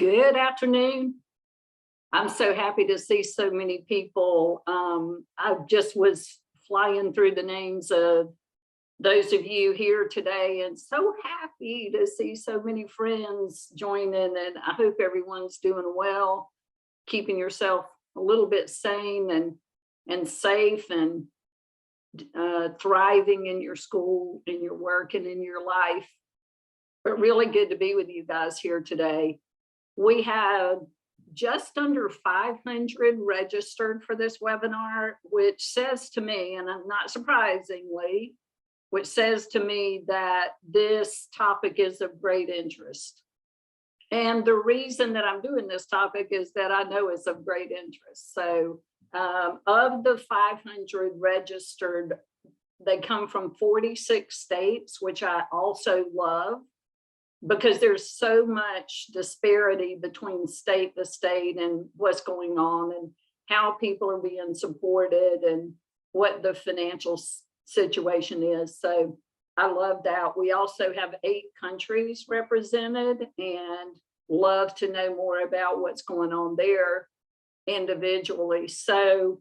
Good afternoon. I'm so happy to see so many people. I just was flying through the names of those of you here today and so happy to see so many friends join in, and I hope everyone's doing well, keeping yourself a little bit sane and safe and thriving in your school, in your work, and in your life. But really good to be with you guys here today. We have just under 500 registered for this webinar, which says to me, and I'm not surprisingly, which says to me that this topic is of great interest. And the reason that I'm doing this topic is that I know it's of great interest. So of the 500 registered, they come from 46 states, which I also love, because there's so much disparity between state to state and what's going on and how people are being supported and what the financial situation is. So I love that. We also have 8 countries represented and love to know more about what's going on there individually. So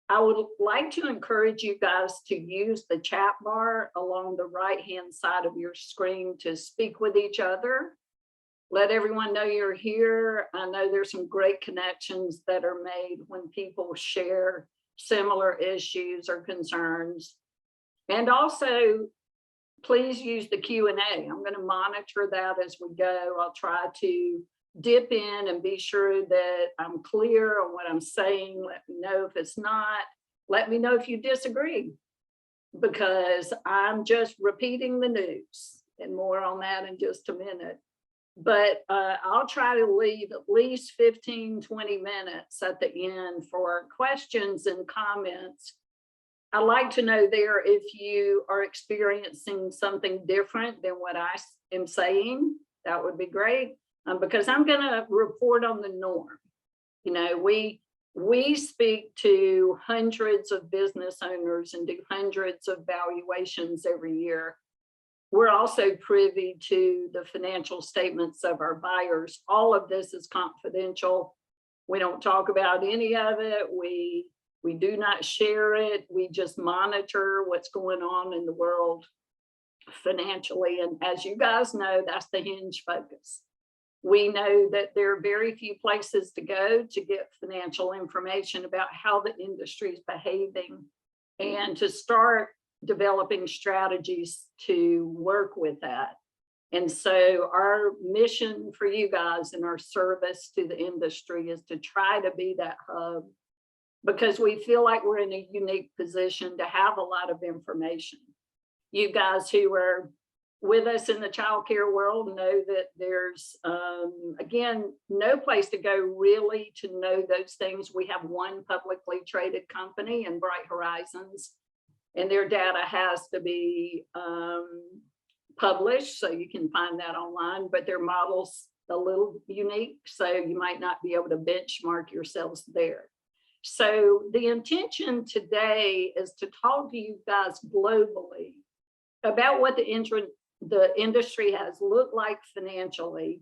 I would like to encourage you guys to use the chat bar along the right-hand side of your screen to speak with each other. Let everyone know you're here. I know there's some great connections that are made when people share similar issues or concerns. And also, please use the Q&A. I'm going to monitor that as we go. I'll try to dip in and be sure that I'm clear on what I'm saying. Let me know if it's not. Let me know if you disagree, because I'm just repeating the news, and more on that in just a minute. But I'll try to leave at least 15, 20 minutes at the end for questions and comments. I'd like to know there if you are experiencing something different than what I am saying. That would be great. Because I'm going to report on the norm. You know, we speak to hundreds of business owners and do hundreds of valuations every year. We're also privy to the financial statements of our buyers. All of this is confidential. We don't talk about any of it. We do not share it. We just monitor what's going on in the world financially. And as you guys know, that's the hinge focus. We know that there are very few places to go to get financial information about how the industry is behaving and to start developing strategies to work with that. And so our mission for you guys and our service to the industry is to try to be that hub, because we feel like we're in a unique position to have a lot of information. You guys who are with us in the childcare world know that there's, again, no place to go really to know those things. We have one publicly traded company in Bright Horizons, and their data has to be published, so you can find that online, but their model's a little unique, so you might not be able to benchmark yourselves there. So the intention today is to talk to you guys globally about what the industry has looked like financially,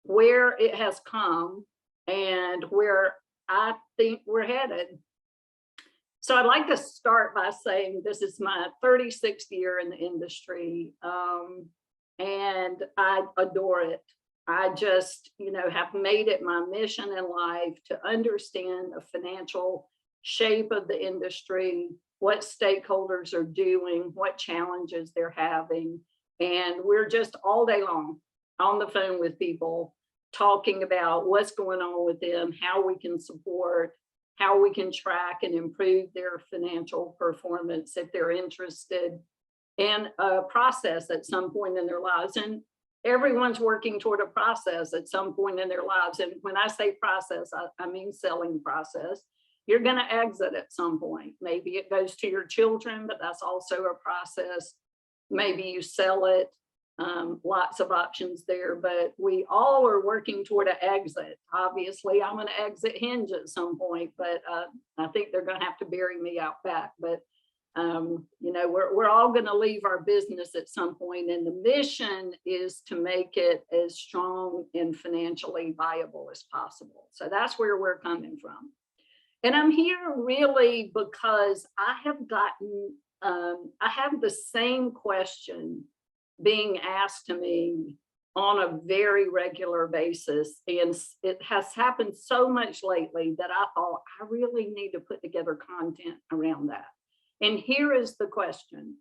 where it has come, and where I think we're headed. So I'd like to start by saying this is my 36th year in the industry, and I adore it. I just, have made it my mission in life to understand the financial shape of the industry, what stakeholders are doing, what challenges they're having. And we're just all day long on the phone with people talking about what's going on with them, how we can support, how we can track and improve their financial performance if they're interested in a process at some point in their lives. And everyone's working toward a process at some point in their lives. And when I say process, I mean selling process. You're going to exit at some point. Maybe it goes to your children, but that's also a process. Maybe you sell it, lots of options there, but we all are working toward an exit. Obviously, I'm going to exit Hinge at some point, but I think they're going to have to bury me out back. But You know, we're all going to leave our business at some point, and the mission is to make it as strong and financially viable as possible. So that's where we're coming from. And I'm here really because I have gotten, I have the same question being asked to me on a very regular basis. And it has happened so much lately that I thought I really need to put together content around that. And here is the question.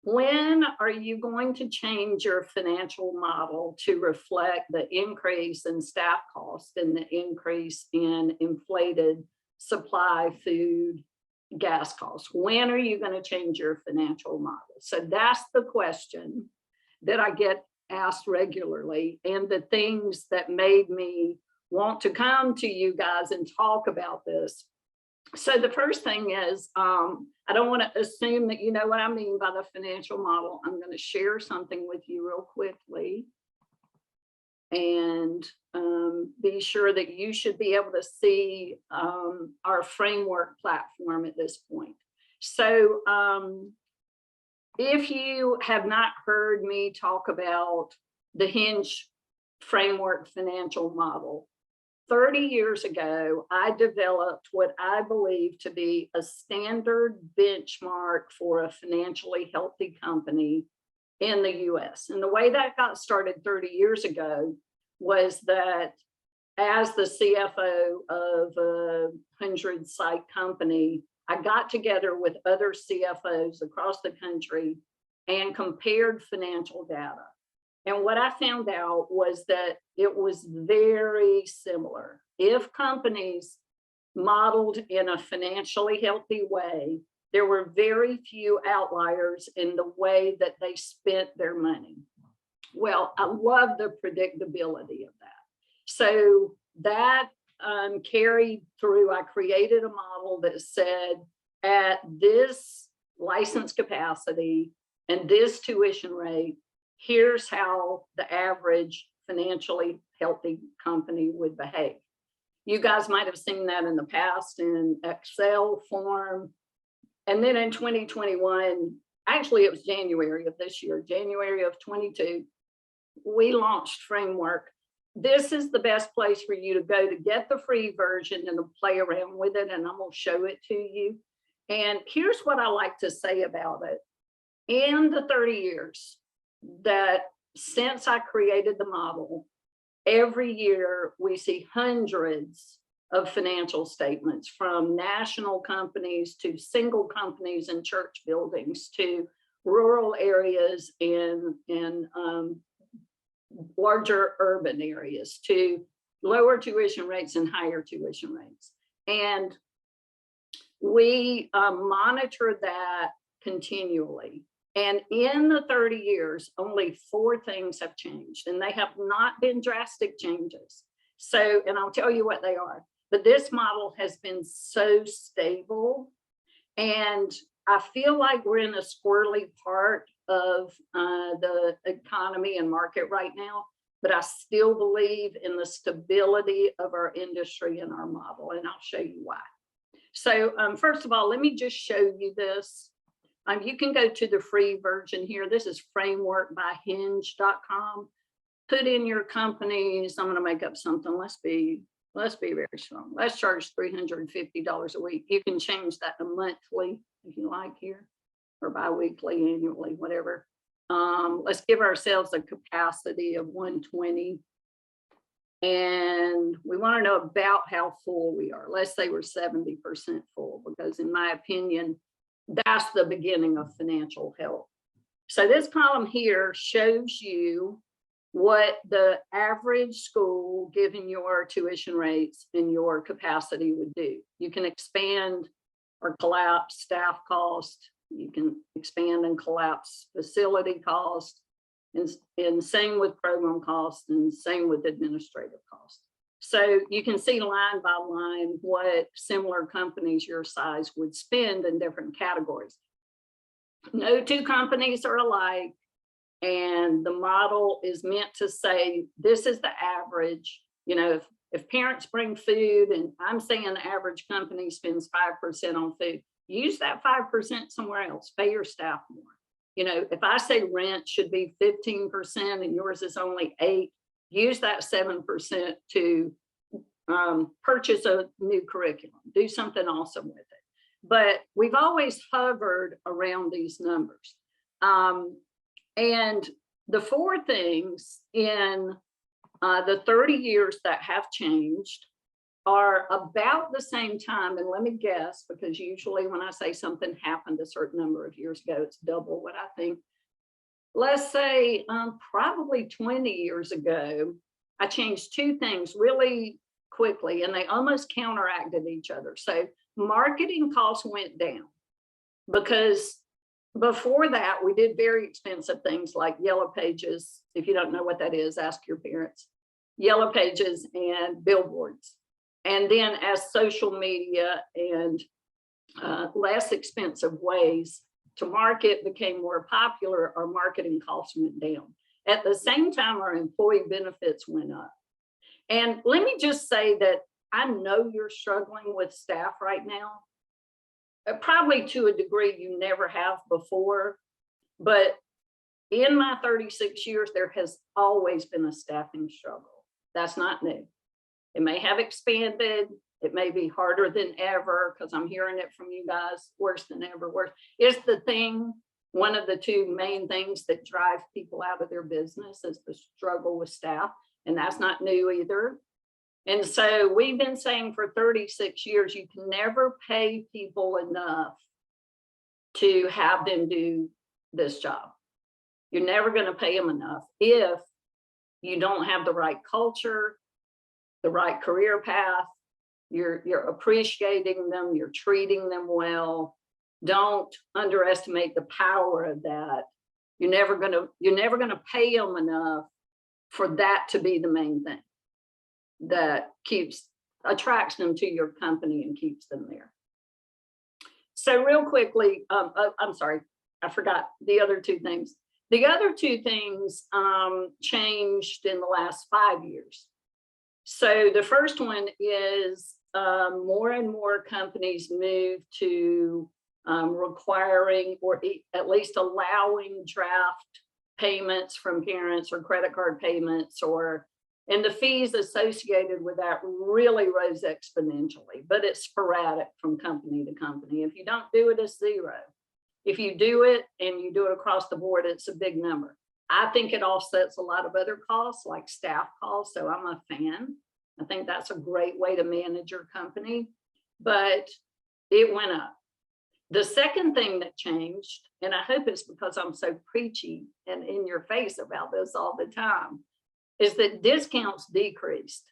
When are you going to change your financial model to reflect the increase in staff cost and the increase in inflated supply, food, gas costs? When are you going to change your financial model? So that's the question that I get asked regularly, and the things that made me want to come to you guys and talk about this. So the first thing is, I don't want to assume that you know what I mean by the financial model. I'm going to share something with you real quickly, and be sure that you should be able to see our framework platform at this point. So if you have not heard me talk about the Hinge framework financial model, 30 years ago, I developed what I believe to be a standard benchmark for a financially healthy company in the US. And the way that got started 30 years ago was that as the CFO of a 100-site company, I got together with other CFOs across the country and compared financial data. And what I found out was that it was very similar. If companies modeled in a financially healthy way, there were very few outliers in the way that they spent their money. Well, I love the predictability of that. So that carried through. I created a model that said at this license capacity and this tuition rate, here's how the average financially healthy company would behave. You guys might have seen that in the past in Excel form. And then in 2021, actually it was January of this year, January of 22, we launched Framework. This is the best place for you to go to get the free version and to play around with it, and I'm going to show it to you. And here's what I like to say about it. In the 30 years that since I created the model, every year we see hundreds of financial statements, from national companies to single companies and church buildings to rural areas in larger urban areas, to lower tuition rates and higher tuition rates. And we monitor that continually. And in the 30 years, only 4 things have changed, and they have not been drastic changes. So, and I'll tell you what they are, but this model has been so stable, and I feel like we're in a squirrely part of the economy and market right now, but I still believe in the stability of our industry and our model, and I'll show you why. So first of all, let me just show you this. You can go to the free version here. This is frameworkbyhinge.com. Put in your companies. I'm going to make up something. Let's be very strong. Let's charge $350 a week. You can change that to monthly if you like here, or bi-weekly, annually, whatever. Let's give ourselves a capacity of 120. And we want to know about how full we are. Let's say we're 70% full, because in my opinion, that's the beginning of financial health. So this column here shows you what the average school, given your tuition rates and your capacity, would do. You can expand or collapse staff cost. You can expand and collapse facility cost, and same with program cost, and same with administrative cost. So you can see line by line what similar companies your size would spend in different categories. No 2 companies are alike, and the model is meant to say this is the average. You know, if parents bring food, and I'm saying the average company spends 5% on food, use that 5% somewhere else, pay your staff more. You know, if I say rent should be 15% and yours is only 8%, use that 7% to purchase a new curriculum, do something awesome with it. But we've always hovered around these numbers. And the 4 things in the 30 years that have changed are about the same time. And let me guess, because usually when I say something happened a certain number of years ago, it's double what I think. Let's say probably 20 years ago, I changed 2 things really quickly, and they almost counteracted each other. So marketing costs went down because before that, we did very expensive things like Yellow Pages. If you don't know what that is, ask your parents. Yellow Pages and billboards. And then as social media and less expensive ways to market became more popular, our marketing costs went down. At the same time, our employee benefits went up. And let me just say that I know you're struggling with staff right now. Probably to a degree you never have before, but in my 36 years, there has always been a staffing struggle. That's not new. It may have expanded. It may be harder than ever because I'm hearing it from you guys, worse than ever, worse. Is the thing, one of the 2 main things that drive people out of their business is the struggle with staff, and that's not new either. And so we've been saying for 36 years, you can never pay people enough to have them do this job. You're never going to pay them enough if you don't have the right culture, the right career path, you're appreciating them, you're treating them well. Don't underestimate the power of that. You're never going to pay them enough for that to be the main thing that attracts them to your company and keeps them there. So real quickly, I'm sorry, I forgot the other 2 things. The other 2 things changed in the last 5 years. So the first one is more and more companies move to requiring or at least allowing draft payments from parents or credit card payments, and the fees associated with that really rose exponentially, but it's sporadic from company to company. If you don't do it, it's 0. If you do it and you do it across the board, it's a big number. I think it offsets a lot of other costs like staff costs, so I'm a fan. I think that's a great way to manage your company, but it went up. The second thing that changed, and I hope it's because I'm so preachy and in your face about this all the time, is that discounts decreased.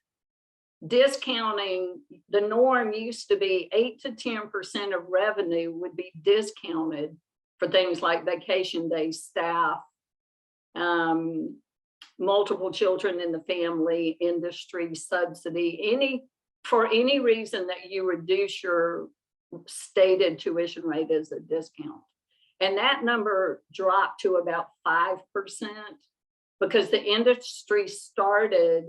Discounting, the norm used to be 8 to 10% of revenue would be discounted for things like vacation days, staff, multiple children in the family, industry subsidy, for any reason that you reduce your stated tuition rate as a discount. And that number dropped to about 5% because the industry started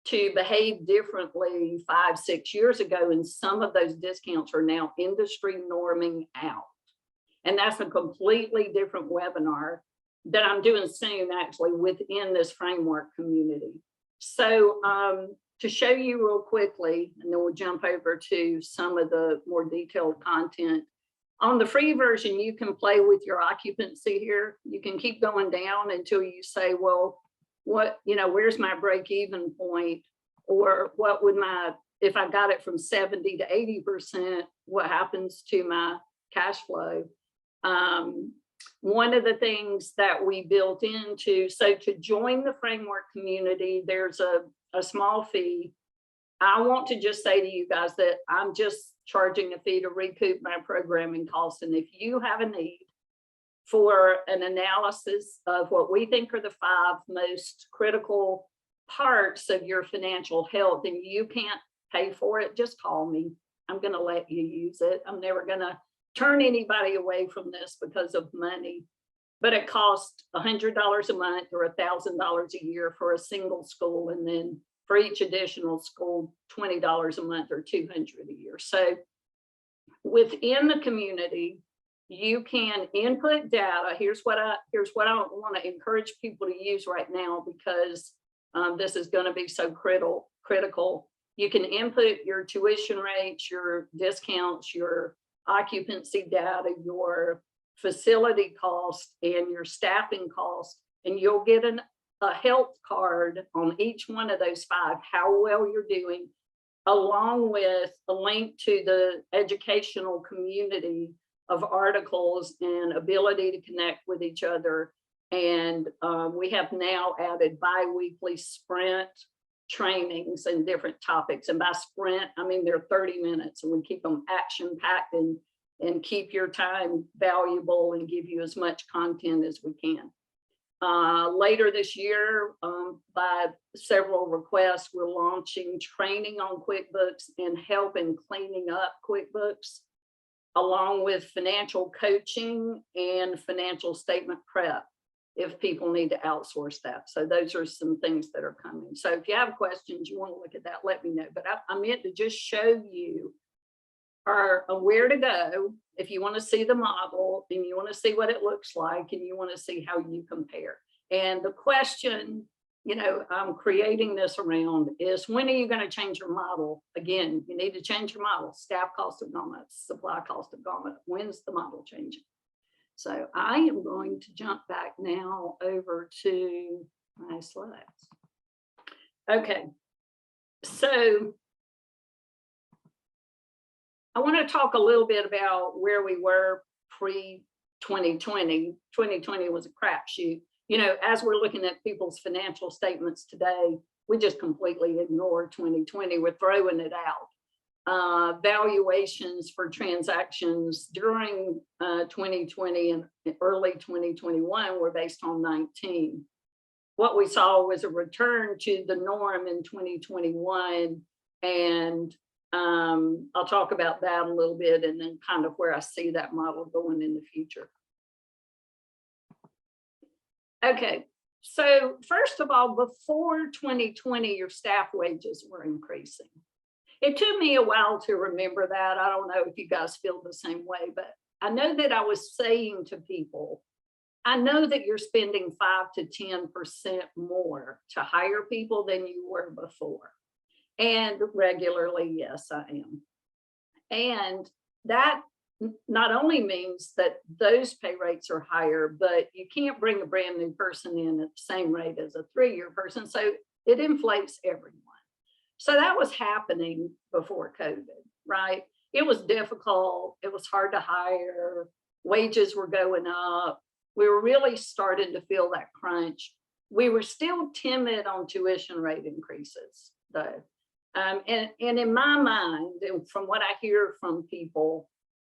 to behave differently 5-6 years ago, and some of those discounts are now industry norming out. And that's a completely different webinar that I'm doing soon, actually, within this framework community. So to show you real quickly, and then we'll jump over to some of the more detailed content. On the free version, you can play with your occupancy here. You can keep going down until you say, well, where's my break-even point? Or what would if I got it from 70 to 80%, what happens to my cash flow? One of the things that we built into, so to join the framework community, there's a small fee. I want to just say to you guys that I'm just charging a fee to recoup my programming costs. And if you have a need for an analysis of what we think are the 5 most critical parts of your financial health and you can't pay for it, just call me. I'm going to let you use it. I'm never going to turn anybody away from this because of money, but it costs $100 a month or $1,000 a year for a single school. And then for each additional school, $20 a month or $200 a year. So within the community, you can input data. Here's what I want to encourage people to use right now, because this is going to be so critical. You can input your tuition rates, your discounts, your occupancy data, your facility cost, and your staffing cost, and you'll get a health card on each one of those 5, how well you're doing, along with a link to the educational community of articles and ability to connect with each other. And we have now added bi-weekly sprint trainings and different topics. And by sprint, I mean they're 30 minutes, and we keep them action-packed and keep your time valuable and give you as much content as we can. Later this year, by several requests, we're launching training on QuickBooks and help in cleaning up QuickBooks, along with financial coaching and financial statement prep if people need to outsource that. So those are some things that are coming. So if you have questions, you want to look at that, let me know. But I meant to just show you where to go if you want to see the model and you want to see what it looks like and you want to see how you compare. And the question, you know, I'm creating this around is, when are you going to change your model? Again, you need to change your model. Staff costs have gone up, supply costs have gone up. When's the model changing? So I am going to jump back now over to my slides. Okay, so I want to talk a little bit about where we were pre-2020. 2020 was a crapshoot. You know, as we're looking at people's financial statements today, we just completely ignore 2020. We're throwing it out. Valuations for transactions during 2020 and early 2021 were based on 19. What we saw was a return to the norm in 2021, and I'll talk about that a little bit and then kind of where I see that model going in the future. Okay, so first of all, before 2020, your staff wages were increasing. It took me a while to remember that. I don't know if you guys feel the same way, but I know that I was saying to people, I know that you're spending 5 to 10% more to hire people than you were before. And regularly, yes, I am. And that not only means that those pay rates are higher, but you can't bring a brand new person in at the same rate as a 3-year person. So it inflates everyone. So that was happening before COVID, right? It was difficult. It was hard to hire. Wages were going up. We were really starting to feel that crunch. We were still timid on tuition rate increases, though. And in my mind, and from what I hear from people,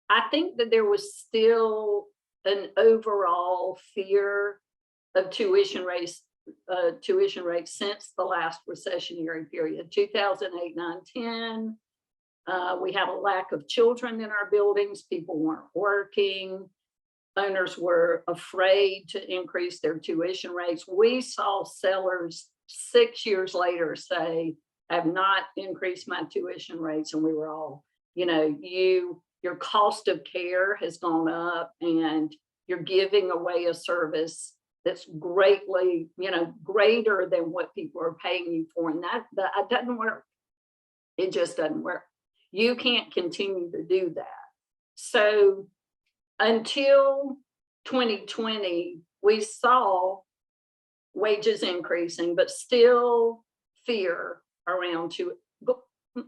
I think that there was still an overall fear of tuition rates since the last recessionary period, 2008, 9, 10. We had a lack of children in our buildings. People weren't working. Owners were afraid to increase their tuition rates. We saw sellers 6 years later say, I have not increased my tuition rates. And we were all, you know, your cost of care has gone up and you're giving away a service that's greatly, you know, greater than what people are paying you for. And that doesn't work. It just doesn't work. You can't continue to do that. So until 2020, we saw wages increasing, but still fear around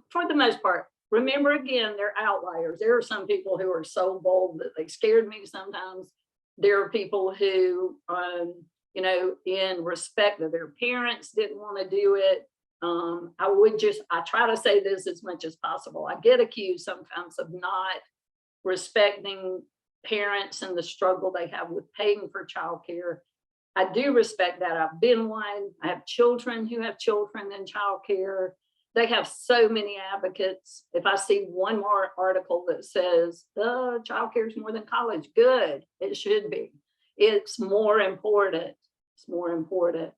for the most part. Remember, again, they're outliers. There are some people who are so bold that they scared me sometimes. There are people who, you know, in respect of their parents didn't want to do it. I try to say this as much as possible. I get accused sometimes of not respecting parents and the struggle they have with paying for childcare. I do respect that. I've been one. I have children who have children in childcare. They have so many advocates. If I see one more article that says, childcare is more than college, good, it should be. It's more important. It's more important.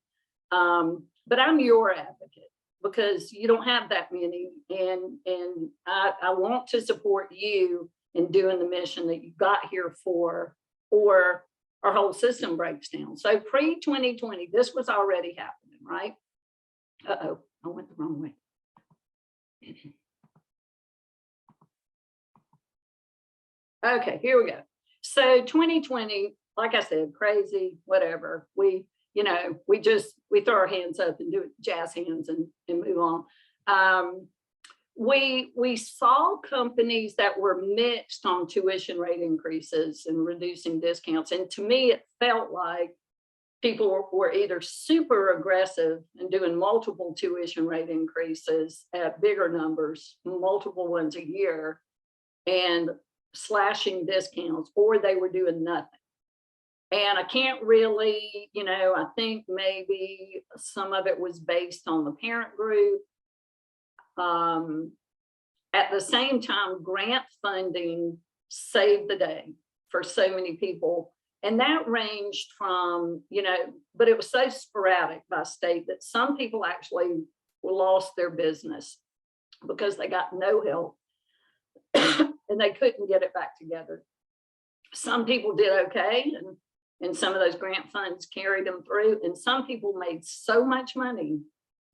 But I'm your advocate because you don't have that many. And I want to support you and doing the mission that you got here for, or our whole system breaks down. So pre-2020, this was already happening, right? Uh-oh, I went the wrong way. Okay, here we go. So 2020, like I said, crazy, whatever. We throw our hands up and do jazz hands and move on. We saw companies that were mixed on tuition rate increases and reducing discounts. And to me, it felt like people were either super aggressive and doing multiple tuition rate increases at bigger numbers, multiple ones a year, and slashing discounts, or they were doing nothing. And I can't really, I think maybe some of it was based on the parent group. At the same time, grant funding saved the day for so many people. And that ranged from, but it was so sporadic by state that some people actually lost their business because they got no help and they couldn't get it back together. Some people did okay, and some of those grant funds carried them through. And some people made so much money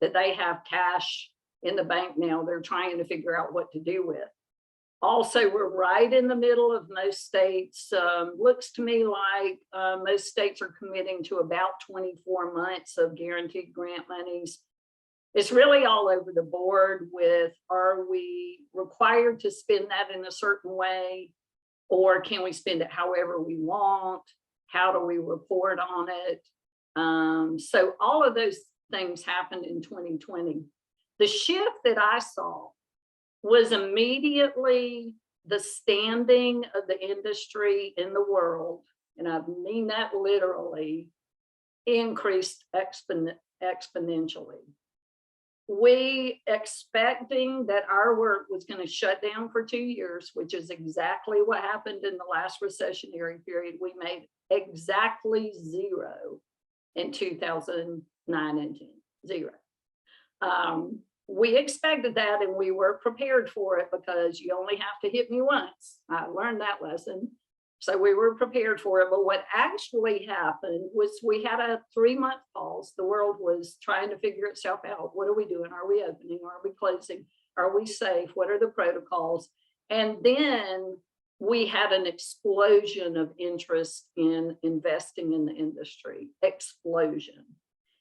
that they have cash in the bank now. They're trying to figure out what to do with. Also, we're right in the middle of most states. Looks to me like most states are committing to about 24 months of guaranteed grant monies. It's really all over the board with, are we required to spend that in a certain way? Or can we spend it however we want? How do we report on it? So all of those things happened in 2020. The shift that I saw was immediately the standing of the industry in the world, and I mean that literally, increased exponentially. We expecting that our work was going to shut down for 2 years, which is exactly what happened in the last recessionary period. We made exactly zero in 2009 and 10, zero. We expected that, and we were prepared for it because you only have to hit me once. I learned that lesson. So we were prepared for it. But what actually happened was we had a 3-month pause. The world was trying to figure itself out. What are we doing? Are we opening? Are we closing? Are we safe? What are the protocols? And then we had an explosion of interest in investing in the industry, explosion.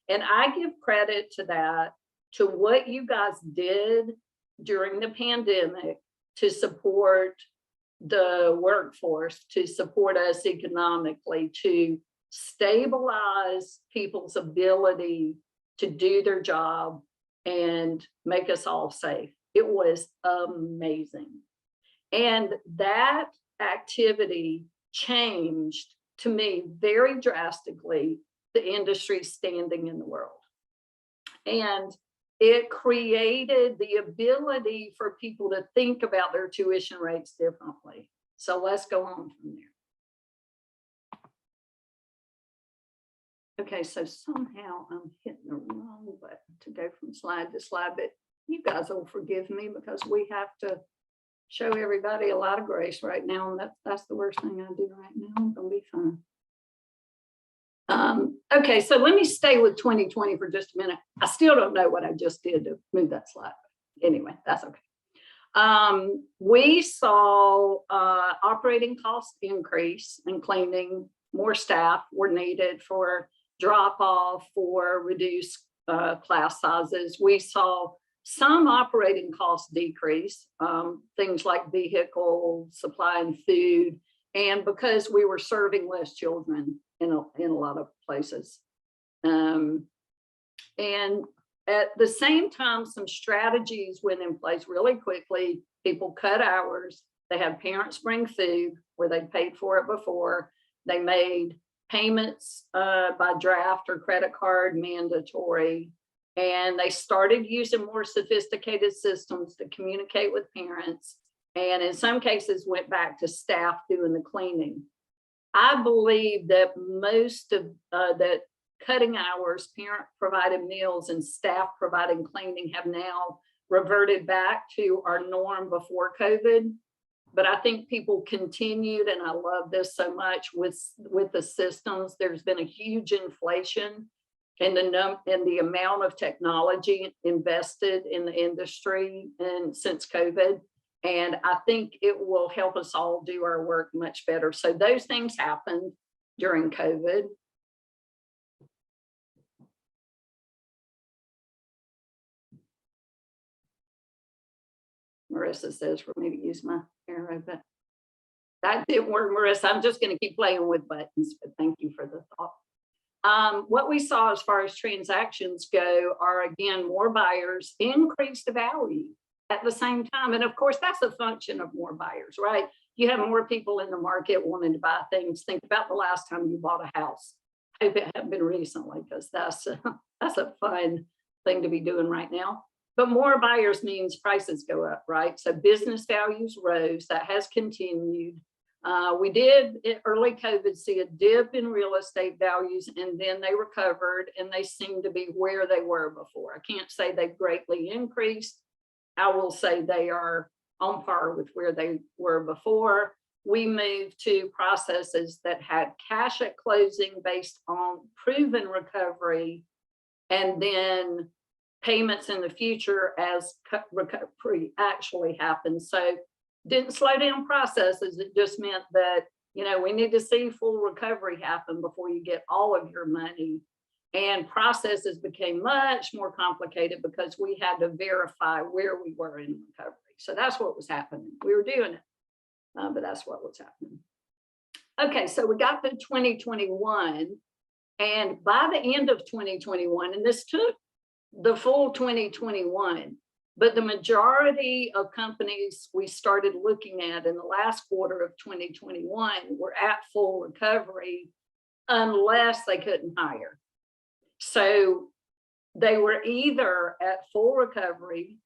And I give credit to that, to what you guys did during the pandemic to support the workforce, to support us economically, to stabilize people's ability to do their job and make us all safe. It was amazing. And that activity changed, to me, very drastically, the industry standing in the world. And it created the ability for people to think about their tuition rates differently. So let's go on from there. Okay, so somehow I'm hitting the wrong button to go from slide to slide, but you guys will forgive me because we have to show everybody a lot of grace right now. And that's the worst thing I do right now. I'm gonna be fine. Okay, so let me stay with 2020 for just a minute. I still don't know what I just did to move that slide. Anyway, that's okay. We saw operating costs increase in cleaning. More staff were needed for drop off, for reduced class sizes. We saw some operating costs decrease, things like vehicle, supply and food, and because we were serving less children in a lot of places. And at the same time, some strategies went in place really quickly. People cut hours. They had parents bring food where they paid for it before. They made payments by draft or credit card mandatory. And they started using more sophisticated systems to communicate with parents. And in some cases went back to staff doing the cleaning. I believe that most of that cutting hours, parent provided meals, and staff providing cleaning have now reverted back to our norm before COVID. But I think people continued, and I love this so much with the systems. There's been a huge inflation in the amount of technology invested in the industry and since COVID. And I think it will help us all do our work much better. So those things happened during COVID. Marissa says for me to use my arrow, but that didn't work, Marissa. I'm just going to keep playing with buttons, but thank you for the thought. What we saw as far as transactions go are, again, more buyers, increased value at the same time. And of course, that's a function of more buyers, right? You have more people in the market wanting to buy things. Think about the last time you bought a house. I hope it hadn't been recently, because that's a fun thing to be doing right now. But more buyers means prices go up, right? So business values rose. That has continued. We did, early COVID, see a dip in real estate values, and then they recovered, and they seem to be where they were before. I can't say they've greatly increased. I will say they are on par with where they were before. We moved to processes that had cash at closing based on proven recovery, and then payments in the future as recovery actually happens. So didn't slow down processes. It just meant that, you know, we need to see full recovery happen before you get all of your money. And processes became much more complicated because we had to verify where we were in recovery. So that's what was happening. We were doing it, but that's what was happening. Okay, so we got to 2021, and by the end of 2021, and this took the full 2021, but the majority of companies we started looking at in the last quarter of 2021 were at full recovery unless they couldn't hire. So they were either at full recovery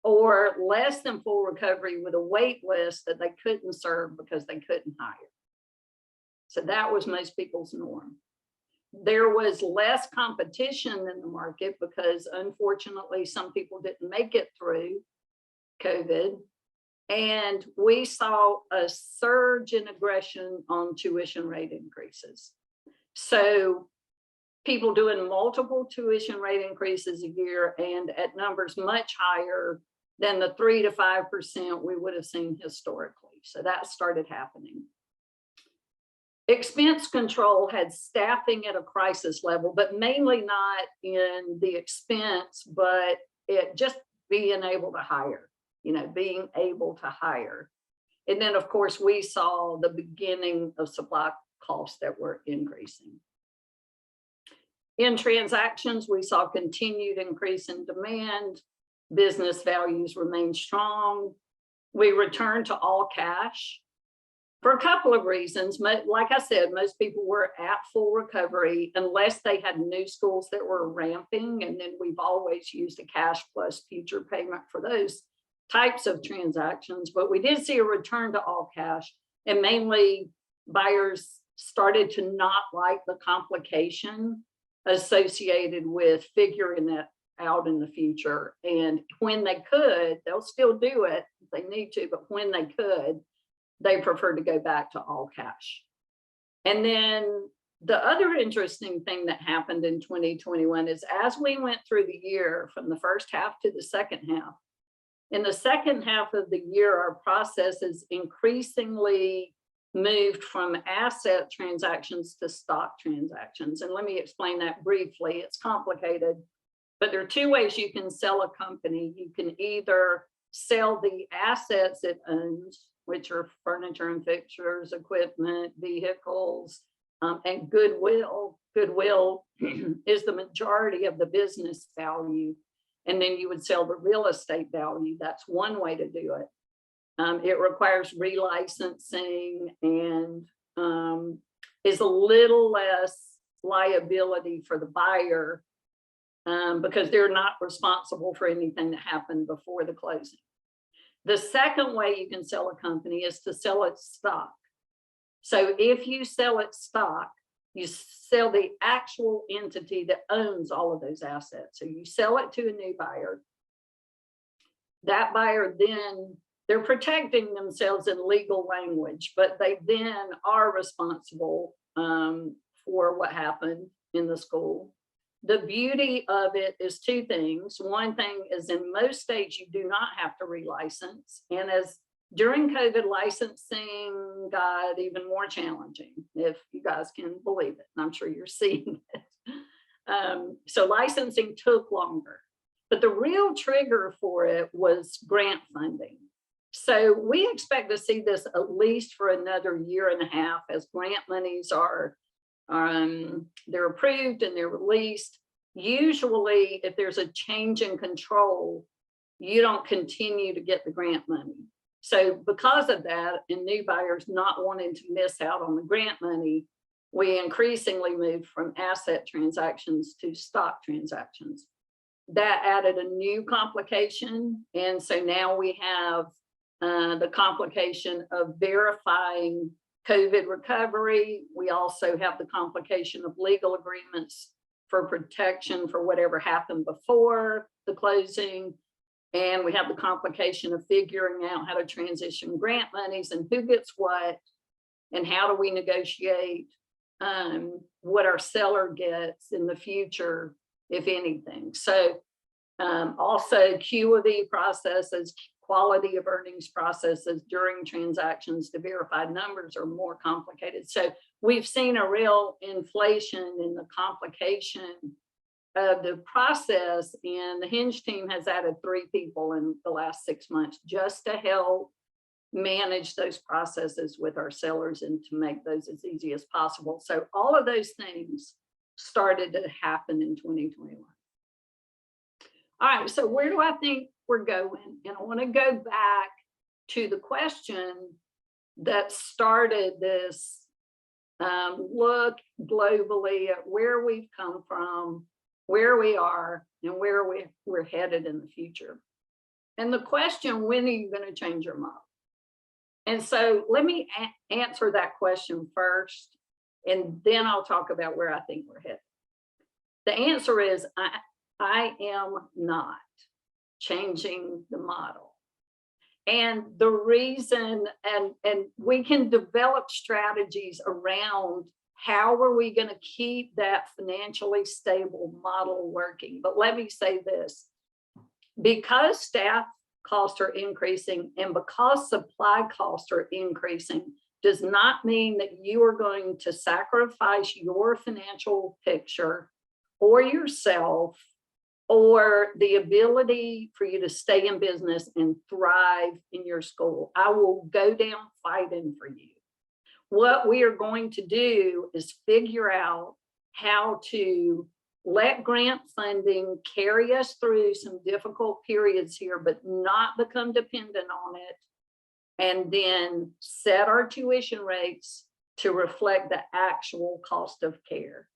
or less than full recovery with a wait list that they couldn't serve because they couldn't hire. So that was most people's norm. There was less competition in the market because, unfortunately, some people didn't make it through COVID. And we saw a surge in aggression on tuition rate increases. So people doing multiple tuition rate increases a year, and at numbers much higher than the 3 to 5% we would have seen historically. So that started happening. Expense control had staffing at a crisis level, but mainly not in the expense, but it just being able to hire, you know, being able to hire. And then, of course, we saw the beginning of supply costs that were increasing. In transactions, we saw continued increase in demand. Business values remained strong. We returned to all cash for a couple of reasons. Like I said, most people were at full recovery unless they had new schools that were ramping. And then we've always used a cash plus future payment for those types of transactions. But we did see a return to all cash, and mainly buyers started to not like the complication associated with figuring that out in the future. And when they could, they'll still do it if they need to, but when they could, they preferred to go back to all cash. And then the other interesting thing that happened in 2021 is, as we went through the year from the first half to the second half, in the second half of the year, our processes increasingly moved from asset transactions to stock transactions. And let me explain that briefly. It's complicated, but there are two ways you can sell a company. You can either sell the assets it owns, which are furniture and fixtures, equipment, vehicles, and goodwill. Goodwill is the majority of the business value. And then you would sell the real estate value. That's one way to do it. It requires relicensing and is a little less liability for the buyer because they're not responsible for anything that happened before the closing. The second way you can sell a company is to sell its stock. So if you sell its stock, you sell the actual entity that owns all of those assets. So you sell it to a new buyer. That buyer then they're protecting themselves in legal language, but they then are responsible for what happened in the school. The beauty of it is two things. One thing is, in most states, you do not have to relicense. And as during COVID, licensing got even more challenging, if you guys can believe it. And I'm sure you're seeing it. So licensing took longer. But the real trigger for it was grant funding. So we expect to see this at least for another year and a half, as grant monies are they're approved and they're released. Usually, if there's a change in control, you don't continue to get the grant money. So because of that, and new buyers not wanting to miss out on the grant money, we increasingly moved from asset transactions to stock transactions. That added a new complication. And so now we have the complication of verifying COVID recovery. We also have the complication of legal agreements for protection for whatever happened before the closing. And we have the complication of figuring out how to transition grant monies and who gets what, and how do we negotiate what our seller gets in the future, if anything. So also QOD processes, quality of earnings processes during transactions to verify numbers are more complicated. So we've seen a real inflation in the complication of the process, and the Hinge team has added 3 people in the last 6 months just to help manage those processes with our sellers and to make those as easy as possible. So all of those things started to happen in 2021. All right, so where do I think we're going? And I want to go back to the question that started this look globally at where we've come from, where we are, and where we're headed in the future. And the question, when are you going to change your model? And so let me answer that question first, and then I'll talk about where I think we're headed. The answer is I am not changing the model. And the reason, and we can develop strategies around how are we going to keep that financially stable model working. But let me say this, because staff costs are increasing and because supply costs are increasing, does not mean that you are going to sacrifice your financial picture or yourself or the ability for you to stay in business and thrive in your school. I will go down fighting for you. What we are going to do is figure out how to let grant funding carry us through some difficult periods here, but not become dependent on it, and then set our tuition rates to reflect the actual cost of care.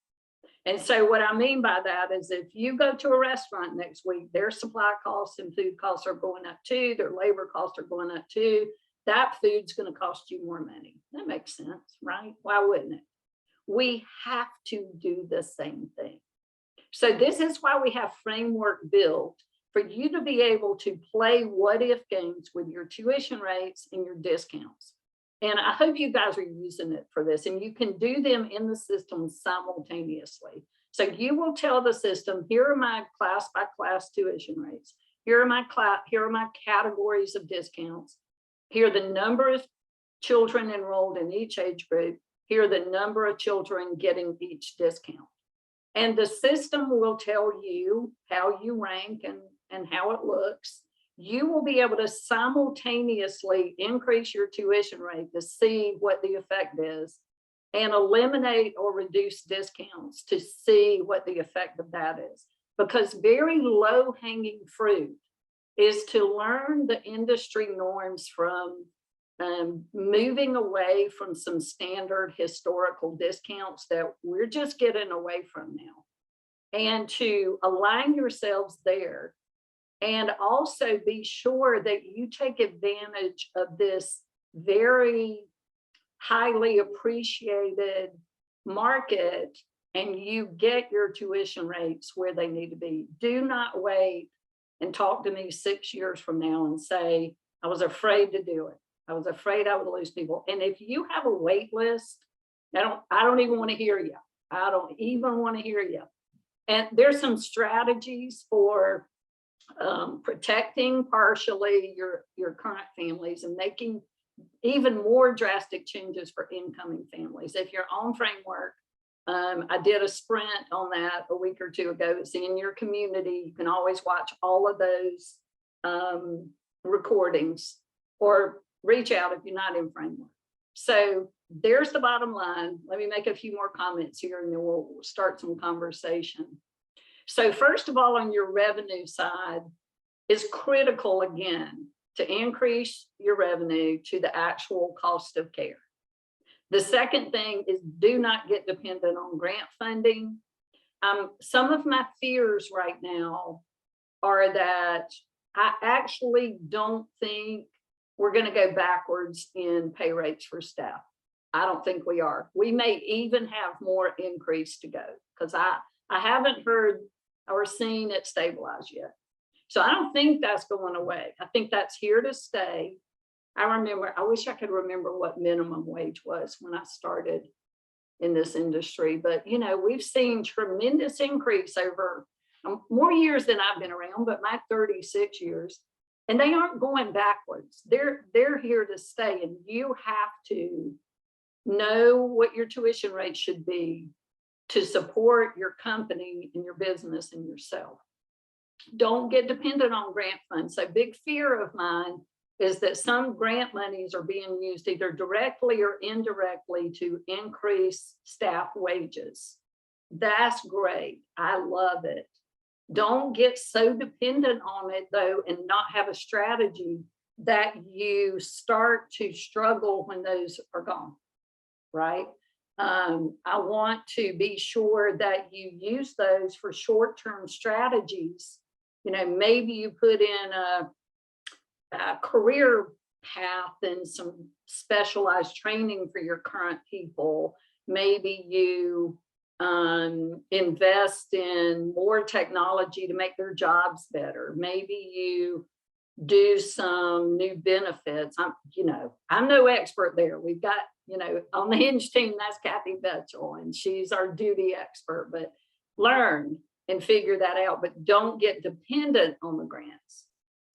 And so what I mean by that is, if you go to a restaurant next week, their supply costs and food costs are going up too, their labor costs are going up too, that food's going to cost you more money. That makes sense, right? Why wouldn't it? We have to do the same thing. So this is why we have framework built for you to be able to play what if games with your tuition rates and your discounts. And I hope you guys are using it for this, and you can do them in the system simultaneously. So you will tell the system, here are my class by class tuition rates. Here are my categories of discounts. Here are the number of children enrolled in each age group. Here are the number of children getting each discount. And the system will tell you how you rank and how it looks. You will be able to simultaneously increase your tuition rate to see what the effect is, and eliminate or reduce discounts to see what the effect of that is. Because very low hanging fruit is to learn the industry norms from moving away from some standard historical discounts that we're just getting away from now, and to align yourselves there. And also be sure that you take advantage of this very highly appreciated market and you get your tuition rates where they need to be. Do not wait and talk to me 6 years from now and say, I was afraid to do it. I was afraid I would lose people. And if you have a wait list, I don't even want to hear you. I don't even want to hear you. And there's some strategies for protecting partially your current families and making even more drastic changes for incoming families. If you're on framework, I did a sprint on that a week or two ago. It's in your community. You can always watch all of those recordings or reach out if you're not in framework. So there's the bottom line. Let me make a few more comments here and then we'll start some conversation. So first of all, on your revenue side, it's critical again to increase your revenue to the actual cost of care. The second thing is do not get dependent on grant funding. Some of my fears right now are that I actually don't think we're going to go backwards in pay rates for staff. I don't think we are. We may even have more increase to go because I haven't heard or seen it stabilize yet. So I don't think that's going away. I think that's here to stay. I wish I could remember what minimum wage was when I started in this industry, but we've seen tremendous increase over more years than I've been around, but my 36 years, and they aren't going backwards. They're here to stay, and you have to know what your tuition rate should be to support your company and your business and yourself. Don't get dependent on grant funds. So big fear of mine is that some grant monies are being used either directly or indirectly to increase staff wages. That's great. I love it. Don't get so dependent on it though and not have a strategy that you start to struggle when those are gone, right? I want to be sure that you use those for short-term strategies. Maybe you put in a career path and some specialized training for your current people. Maybe you invest in more technology to make their jobs better. Maybe you do some new benefits. I'm no expert there. We've got, on the Hinge team, that's Kathy Betchel, and she's our duty expert, but learn and figure that out, but don't get dependent on the grants.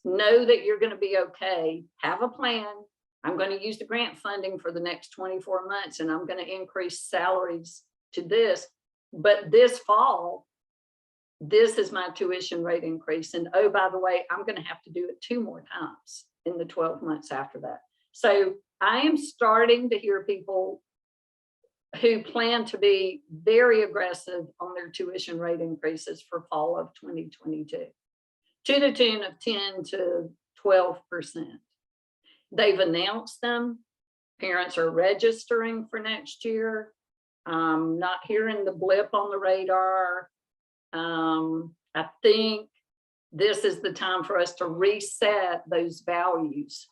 Know that you're going to be okay. Have a plan. I'm going to use the grant funding for the next 24 months, and I'm going to increase salaries to this. But this fall, this is my tuition rate increase. And oh, by the way, I'm going to have to do it 2 more times in the 12 months after that. So I am starting to hear people who plan to be very aggressive on their tuition rate increases for fall of 2022 to the tune of 10 to 12%. They've announced them. Parents are registering for next year. Not hearing the blip on the radar. I think this is the time for us to reset those values.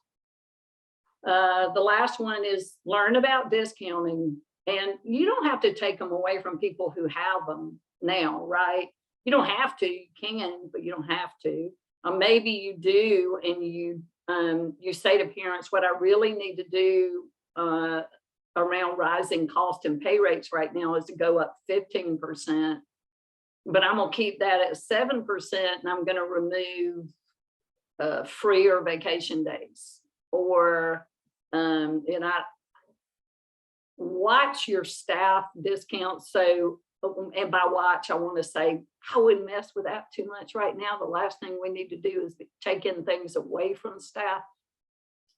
The last one is learn about discounting, and you don't have to take them away from people who have them now, right? You don't have to, you can, but you don't have to. Maybe you do, and you say to parents, what I really need to do around rising cost and pay rates right now is to go up 15%, but I'm gonna keep that at 7%, and I'm gonna remove free or vacation days, or and I watch your staff discounts. So, and by watch, I want to say I wouldn't mess with that too much right now. The last thing we need to do is take in things away from staff.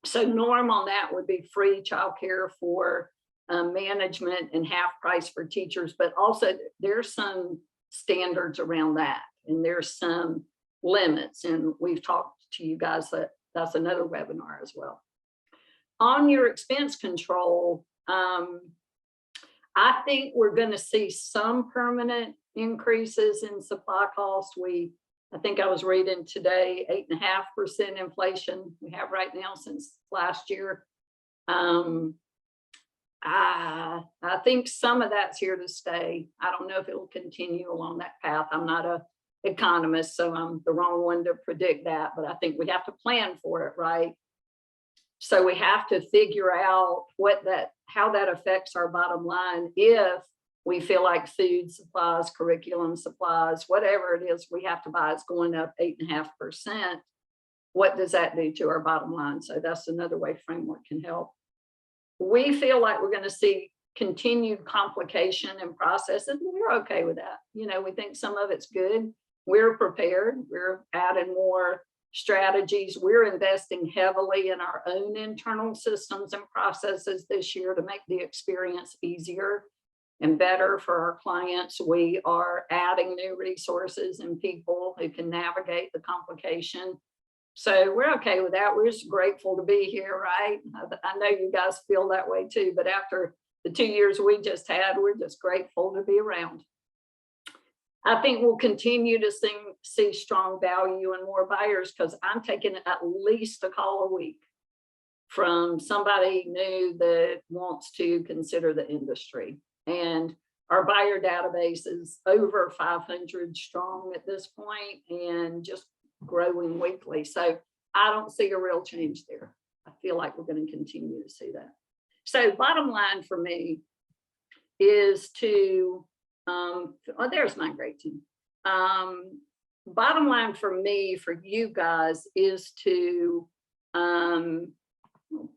So norm on that would be free childcare for management and half price for teachers, but also there's some standards around that, and there's some limits, and we've talked to you guys that's another webinar as well. On your expense control, I think we're going to see some permanent increases in supply costs. I think I was reading today, 8.5% inflation we have right now since last year. I think some of that's here to stay. I don't know if it will continue along that path. I'm not an economist, so I'm the wrong one to predict that, but I think we have to plan for it, right? So we have to figure out how that affects our bottom line if we feel like food supplies, curriculum supplies, whatever it is we have to buy is going up 8.5%. What does that do to our bottom line? So that's another way framework can help. We feel like we're going to see continued complication and processes. We're okay with that. We think some of it's good. We're prepared. We're adding more strategies. We're investing heavily in our own internal systems and processes this year to make the experience easier and better for our clients. We are adding new resources and people who can navigate the complication. So we're okay with that. We're just grateful to be here, right? I know you guys feel that way too, but after the 2 years we just had, we're just grateful to be around. I think we'll continue to see strong value and more buyers because I'm taking at least a call a week from somebody new that wants to consider the industry. And our buyer database is over 500 strong at this point and just growing weekly. So I don't see a real change there. I feel like we're going to continue to see that. So bottom line for me is to, there's my great team. Bottom line for me, for you guys, is to, I'll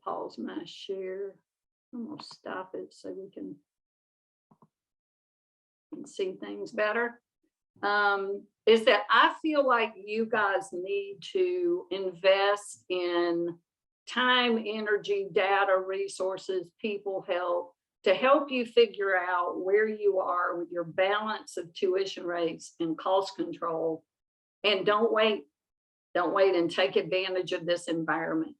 pause my share. I'm going to stop it so we can see things better. Is that I feel like you guys need to invest in time, energy, data, resources, people help to help you figure out where you are with your balance of tuition rates and cost control. And don't wait and take advantage of this environment.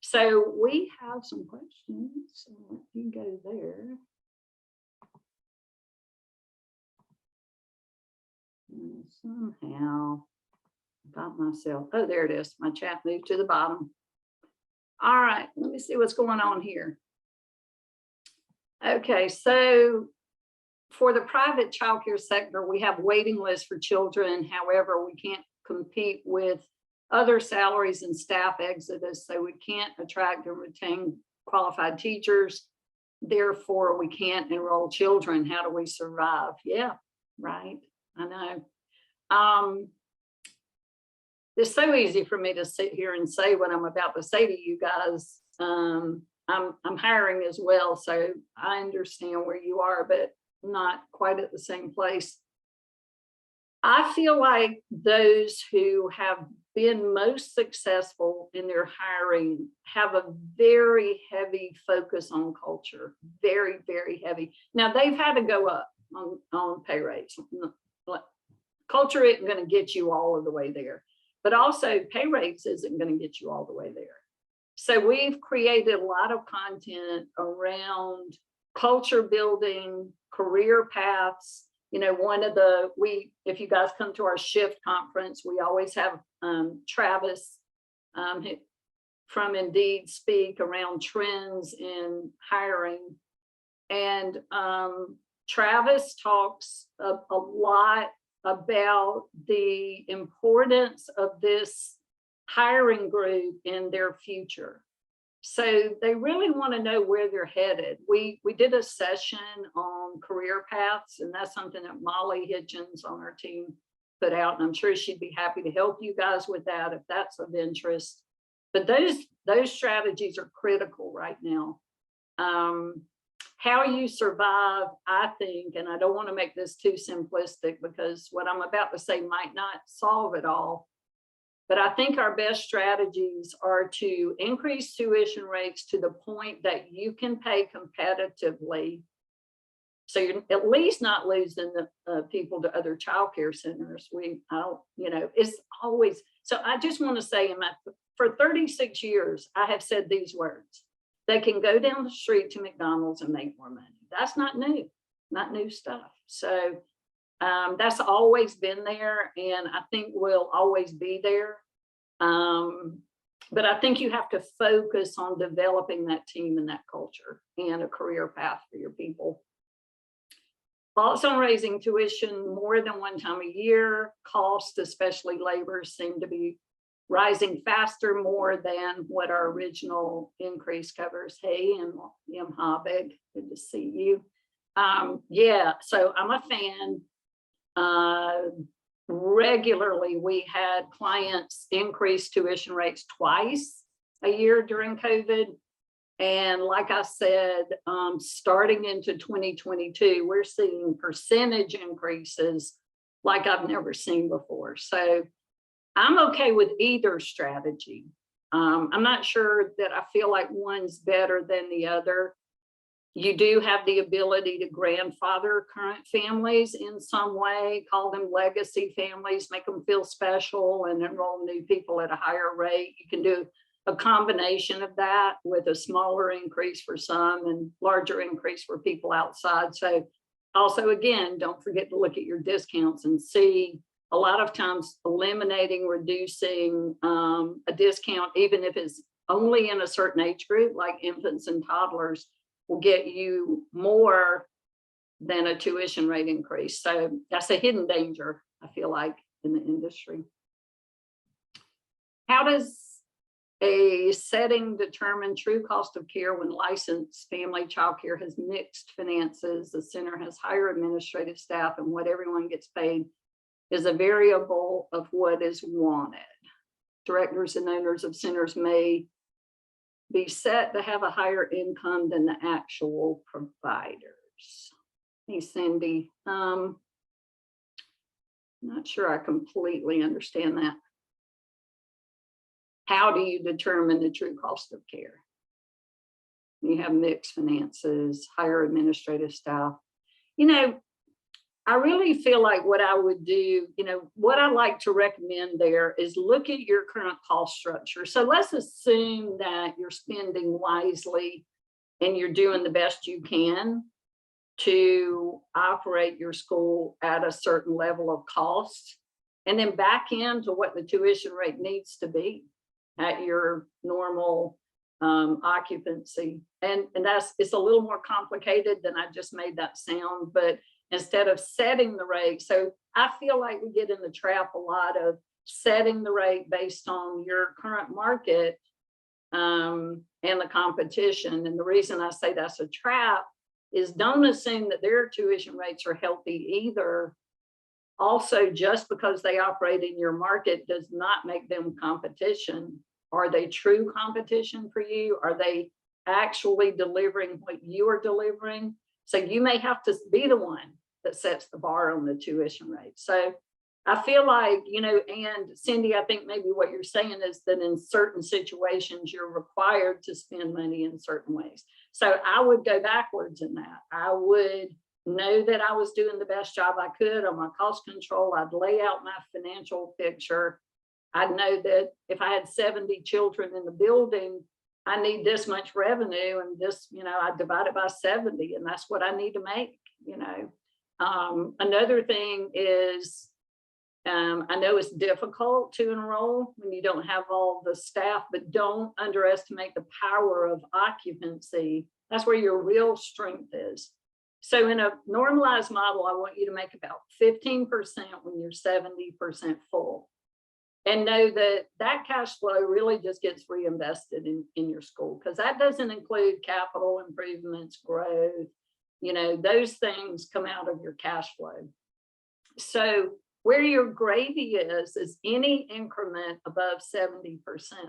So we have some questions. So let me go there. And somehow got myself, oh, there it is. My chat moved to the bottom. All right, let me see what's going on here. Okay, so for the private childcare sector, we have waiting lists for children. However, we can't compete with other salaries and staff exodus, so we can't attract and retain qualified teachers. Therefore, we can't enroll children. How do we survive? Yeah, right. I know. It's so easy for me to sit here and say what I'm about to say to you guys. I'm hiring as well, so I understand where you are, but not quite at the same place. I feel like those who have been most successful in their hiring have a very heavy focus on culture, very, very heavy. Now they've had to go up on pay rates. Culture isn't going to get you all of the way there, but also pay rates isn't going to get you all the way there. So we've created a lot of content around culture building, career paths. You know, if you guys come to our shift conference, we always have Travis from Indeed speak around trends in hiring. And Travis talks a lot about the importance of this hiring group in their future. So they really want to know where they're headed. We did a session on career paths, and that's something that Molly Hitchens on our team put out, and I'm sure she'd be happy to help you guys with that if that's of interest. But those strategies are critical right now. How you survive, I think, and I don't want to make this too simplistic because what I'm about to say might not solve it all, but I think our best strategies are to increase tuition rates to the point that you can pay competitively. So you're at least not losing the people to other childcare centers. It's always, so I just want to say for 36 years, I have said these words. They can go down the street to McDonald's and make more money. That's not new stuff. So that's always been there, and I think will always be there. But I think you have to focus on developing that team and that culture and a career path for your people. Thoughts on raising tuition more than one time a year. Cost, especially labor, seem to be rising faster more than what our original increase covers. Hey, and M. Hobbig, good to see you. Yeah, so I'm a fan. Regularly, we had clients increase tuition rates twice a year during COVID. And like I said, starting into 2022, we're seeing percentage increases like I've never seen before. So I'm okay with either strategy. I'm not sure that I feel like one's better than the other. You do have the ability to grandfather current families in some way, call them legacy families, make them feel special, and enroll new people at a higher rate. You can do a combination of that with a smaller increase for some and larger increase for people outside. So also, again, don't forget to look at your discounts and see. A lot of times eliminating, reducing a discount, even if it's only in a certain age group, like infants and toddlers, will get you more than a tuition rate increase. So that's a hidden danger, I feel like, in the industry. How does a setting determine true cost of care when licensed family child care has mixed finances, the center has higher administrative staff, and what everyone gets paid is a variable of what is wanted? Directors and owners of centers may be set to have a higher income than the actual providers. Hey, Cindy. Not sure I completely understand that. How do you determine the true cost of care? You have mixed finances, higher administrative staff. You know, I really feel like what I would do, what I like to recommend there is look at your current cost structure. So let's assume that you're spending wisely and you're doing the best you can to operate your school at a certain level of cost, and then back into what the tuition rate needs to be at your normal occupancy. And it's a little more complicated than I just made that sound, but instead of setting the rate. So I feel like we get in the trap a lot of setting the rate based on your current market and the competition. And the reason I say that's a trap is don't assume that their tuition rates are healthy either. Also, just because they operate in your market does not make them competition. Are they true competition for you? Are they actually delivering what you are delivering? So you may have to be the one that sets the bar on the tuition rate. So I feel like, and Cindy, I think maybe what you're saying is that in certain situations, you're required to spend money in certain ways. So I would go backwards in that. I would know that I was doing the best job I could on my cost control. I'd lay out my financial picture. I'd know that if I had 70 children in the building, I need this much revenue, and this, I divide it by 70, and that's what I need to make, Another thing is, I know it's difficult to enroll when you don't have all the staff, but don't underestimate the power of occupancy. That's where your real strength is. So in a normalized model, I want you to make about 15% when you're 70% full. And know that that cash flow really just gets reinvested in your school, because that doesn't include capital improvements, growth, those things come out of your cash flow. So where your gravy is any increment above 70%.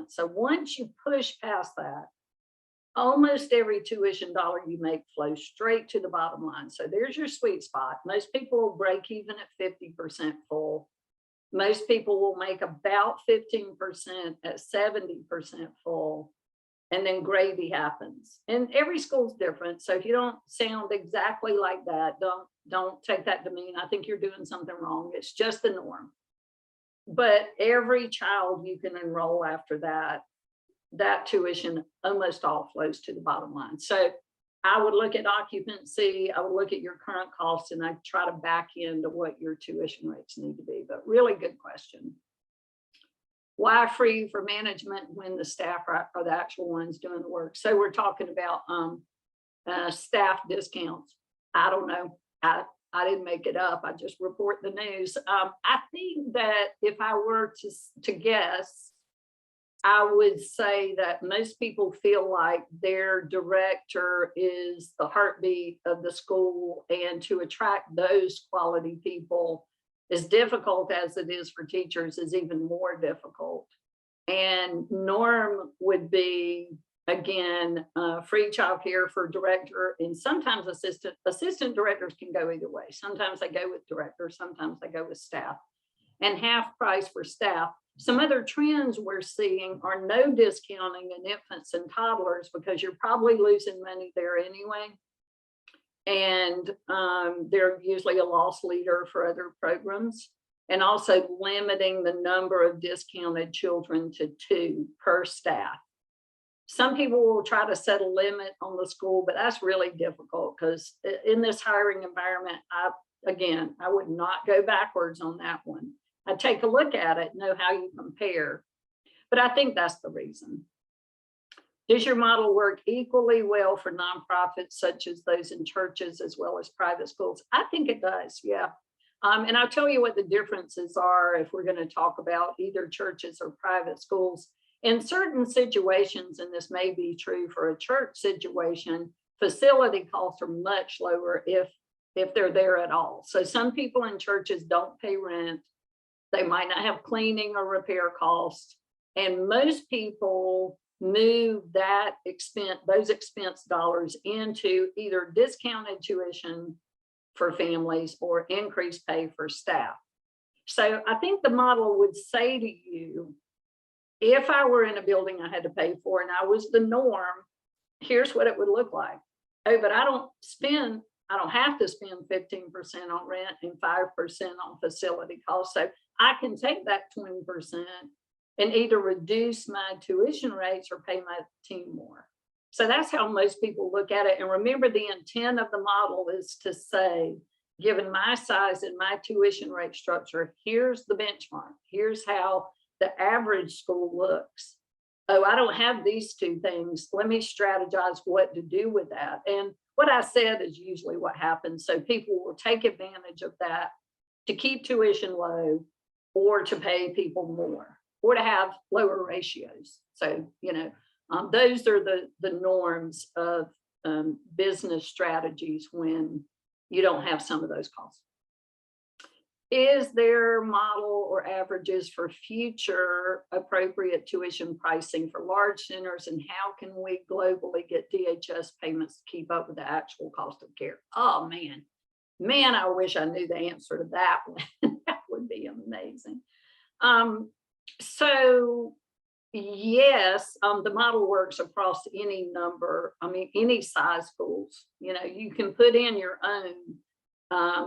So once you push past that, almost every tuition dollar you make flows straight to the bottom line. So there's your sweet spot. Most people will break even at 50% full. Most people will make about 15% at 70% full, and then gravy happens. And every school's different. So if you don't sound exactly like that, don't take that to mean I think you're doing something wrong. It's just the norm. But every child you can enroll after that tuition almost all flows to the bottom line. So I would look at occupancy, I would look at your current costs, and I try to back into what your tuition rates need to be. But really good question. Why free for management when the staff are the actual ones doing the work? So we're talking about staff discounts. I don't know. I didn't make it up. I just report the news. I think that if I were to guess, I would say that most people feel like their director is the heartbeat of the school, and to attract those quality people, as difficult as it is for teachers, is even more difficult. And norm would be, again, free childcare for director, and sometimes assistant directors can go either way. Sometimes they go with director, sometimes they go with staff, and half price for staff. Some other trends we're seeing are no discounting in infants and toddlers, because you're probably losing money there anyway. And they're usually a loss leader for other programs. And also limiting the number of discounted children to 2 per staff. Some people will try to set a limit on the school, but that's really difficult, because in this hiring environment, I would not go backwards on that one. I take a look at it, know how you compare, but I think that's the reason. Does your model work equally well for nonprofits, such as those in churches as well as private schools? I think it does, yeah. And I'll tell you what the differences are if we're going to talk about either churches or private schools. In certain situations, and this may be true for a church situation, facility costs are much lower if they're there at all. So some people in churches don't pay rent. They might not have cleaning or repair costs. And most people move those expense dollars into either discounted tuition for families or increased pay for staff. So I think the model would say to you, if I were in a building I had to pay for and I was the norm, here's what it would look like. Oh, but I don't have to spend 15% on rent and 5% on facility costs. So I can take that 20% and either reduce my tuition rates or pay my team more. So that's how most people look at it. And remember, the intent of the model is to say, given my size and my tuition rate structure, here's the benchmark. Here's how the average school looks. Oh, I don't have these 2 things. Let me strategize what to do with that. And what I said is usually what happens. So people will take advantage of that to keep tuition low, or to pay people more, or to have lower ratios. So, those are the norms of business strategies when you don't have some of those costs. Is there model or averages for future appropriate tuition pricing for large centers, and how can we globally get DHS payments to keep up with the actual cost of care? Oh man, I wish I knew the answer to that one. That would be amazing. So yes, the model works across any any size schools. You can put in your own.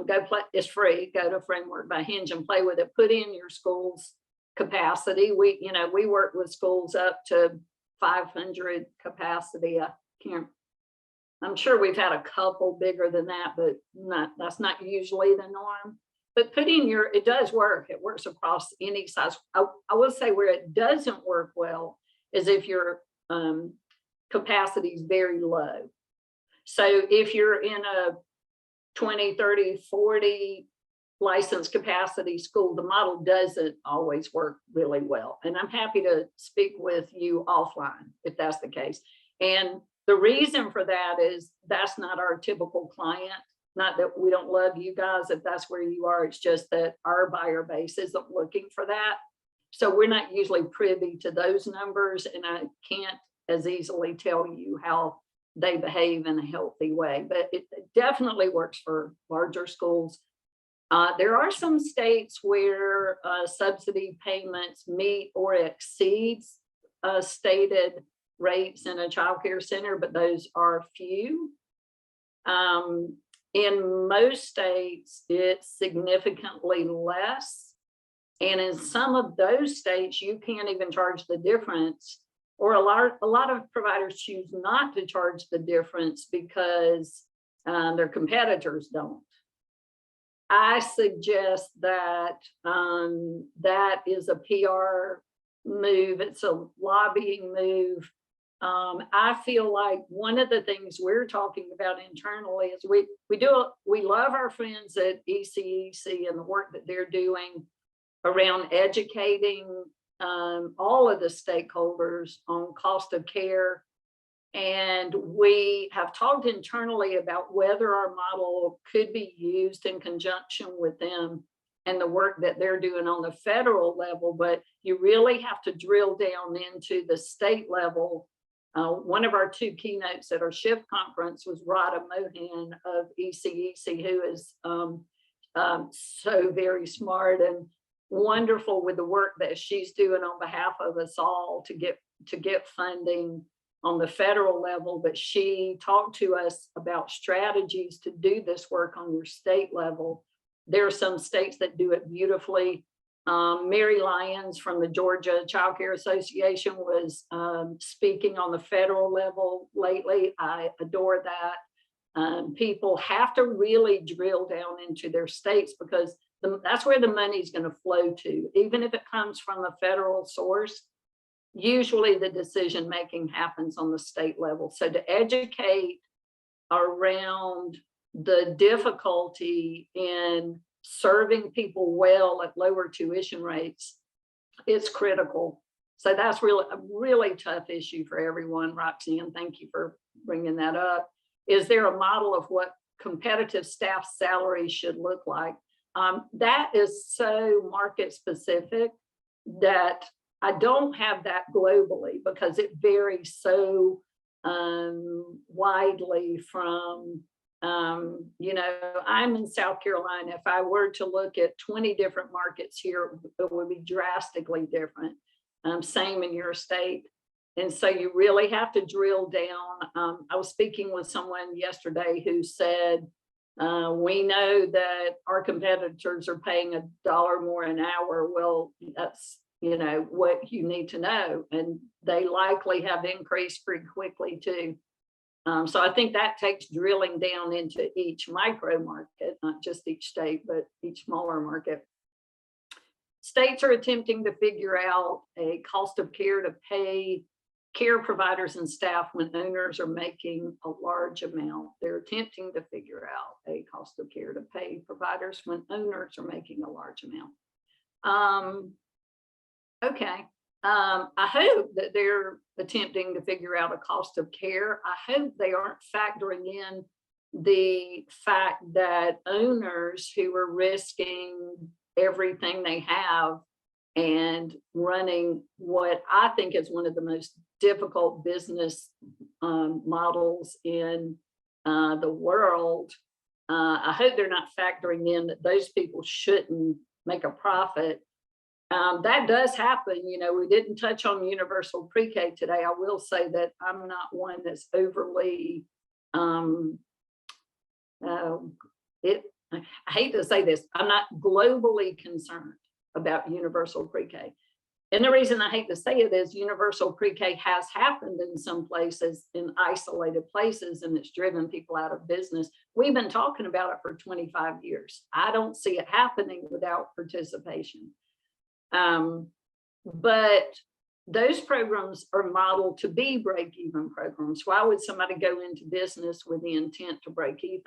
Go play, it's free. Go to Framework by Hinge and play with it. Put in your school's capacity. We work with schools up to 500 capacity. I'm sure we've had a couple bigger than that, but that's not usually the norm. But it does work. It works across any size. I will say where it doesn't work well is if your capacity is very low. So if you're in a 20, 30, 40 licensed capacity school, the model doesn't always work really well. And I'm happy to speak with you offline if that's the case. And the reason for that is that's not our typical client. Not that we don't love you guys if that's where you are. It's just that our buyer base isn't looking for that. So we're not usually privy to those numbers, and I can't as easily tell you how they behave in a healthy way, but it definitely works for larger schools. There are some states where subsidy payments meet or exceeds stated rates in a child care center, but those are few. In most states, it's significantly less. And in some of those states, you can't even charge the difference, or a lot of providers choose not to charge the difference because their competitors don't. I suggest that that is a PR move. It's a lobbying move. I feel like one of the things we're talking about internally is we love our friends at ECEC and the work that they're doing around educating all of the stakeholders on cost of care. And we have talked internally about whether our model could be used in conjunction with them and the work that they're doing on the federal level, but you really have to drill down into the state level. One of our two keynotes at our SHIFT conference was Radha Mohan of ECEC, who is so very smart and wonderful with the work that she's doing on behalf of us all to get funding on the federal level. But she talked to us about strategies to do this work on your state level. There are some states that do it beautifully. Mary Lyons from the Georgia Childcare Association was speaking on the federal level lately. I adore that. People have to really drill down into their states because that's where the money is going to flow to. Even if it comes from a federal source, usually the decision making happens on the state level. So to educate around the difficulty in serving people well at lower tuition rates is critical. So that's really a really tough issue for everyone. Roxanne, thank you for bringing that up. Is there a model of what competitive staff salaries should look like? That is so market specific that I don't have that globally because it varies so widely from, I'm in South Carolina. If I were to look at 20 different markets here, it would be drastically different. Same in your state. And so you really have to drill down. I was speaking with someone yesterday who said, we know that our competitors are paying $1 more an hour. Well, that's what you need to know, and they likely have increased pretty quickly too. So I think that takes drilling down into each micro market, not just each state, but each smaller market. States are attempting to figure out a cost of care to pay care providers and staff when owners are making a large amount. They're attempting to figure out a cost of care to pay providers when owners are making a large amount. Okay. I hope that they're attempting to figure out a cost of care. I hope they aren't factoring in the fact that owners who are risking everything they have and running what I think is one of the most difficult business models in the world. I hope they're not factoring in that those people shouldn't make a profit. That does happen. We didn't touch on universal pre-K today. I will say that I'm not one that's overly, I hate to say this, I'm not globally concerned about universal pre-K. And the reason I hate to say it is universal pre-K has happened in some places, in isolated places, and it's driven people out of business. We've been talking about it for 25 years. I don't see it happening without participation. But those programs are modeled to be break-even programs. Why would somebody go into business with the intent to break even?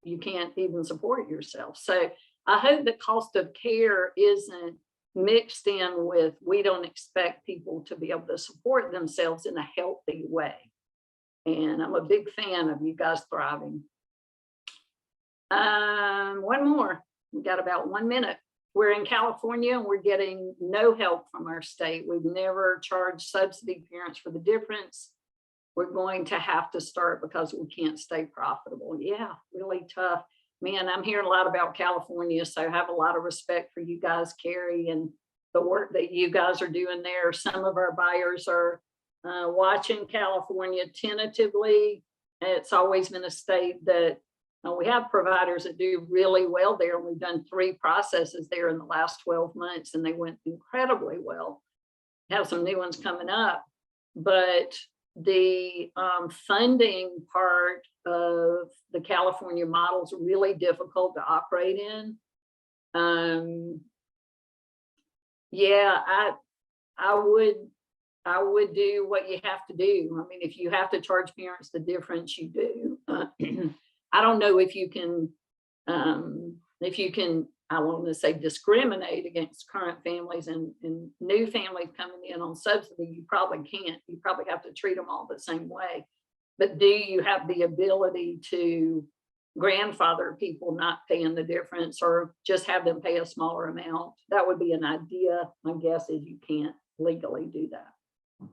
You can't even support yourself. So I hope that cost of care isn't mixed in with, we don't expect people to be able to support themselves in a healthy way. And I'm a big fan of you guys thriving. One more. We got about 1 minute. We're in California and we're getting no help from our state. We've never charged subsidy parents for the difference. We're going to have to start because we can't stay profitable. Yeah, really tough. Man, I'm hearing a lot about California, so I have a lot of respect for you guys, Carrie, and the work that you guys are doing there. Some of our buyers are watching California tentatively. It's always been a state that we have providers that do really well there. We've done 3 processes there in the last 12 months, and they went incredibly well. We have some new ones coming up, but the funding part of the California model is really difficult to operate in. Yeah, I would do what you have to do. I mean, if you have to charge parents the difference, you do. I don't know if you can I want to say discriminate against current families and new families coming in on subsidy. You probably can't. You probably have to treat them all the same way. But do you have the ability to grandfather people not paying the difference, or just have them pay a smaller amount? That would be an idea. My guess is you can't legally do that.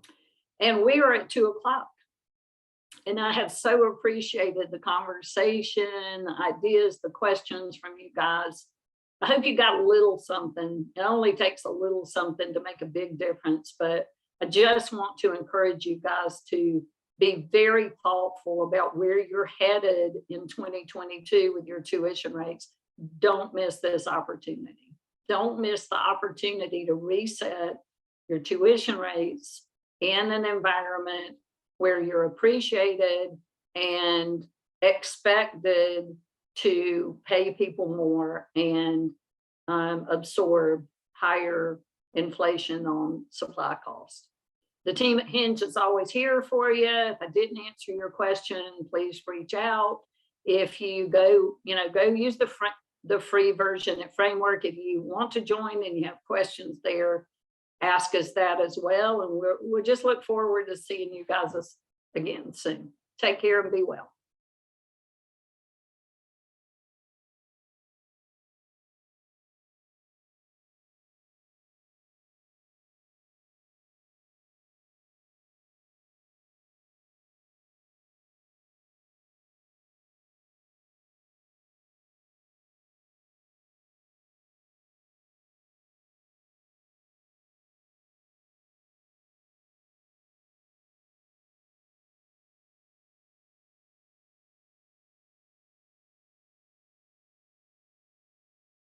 And we are at 2:00. And I have so appreciated the conversation, the ideas, the questions from you guys. I hope you got a little something. It only takes a little something to make a big difference, but I just want to encourage you guys to be very thoughtful about where you're headed in 2022 with your tuition rates. Don't miss this opportunity. Don't miss the opportunity to reset your tuition rates in an environment where you're appreciated and expected to pay people more and absorb higher inflation on supply costs. The team at Hinge is always here for you. If I didn't answer your question, please reach out. If you go use the free version at Framework. If you want to join and you have questions there, ask us that as well. And we'll just look forward to seeing you guys again soon. Take care and be well.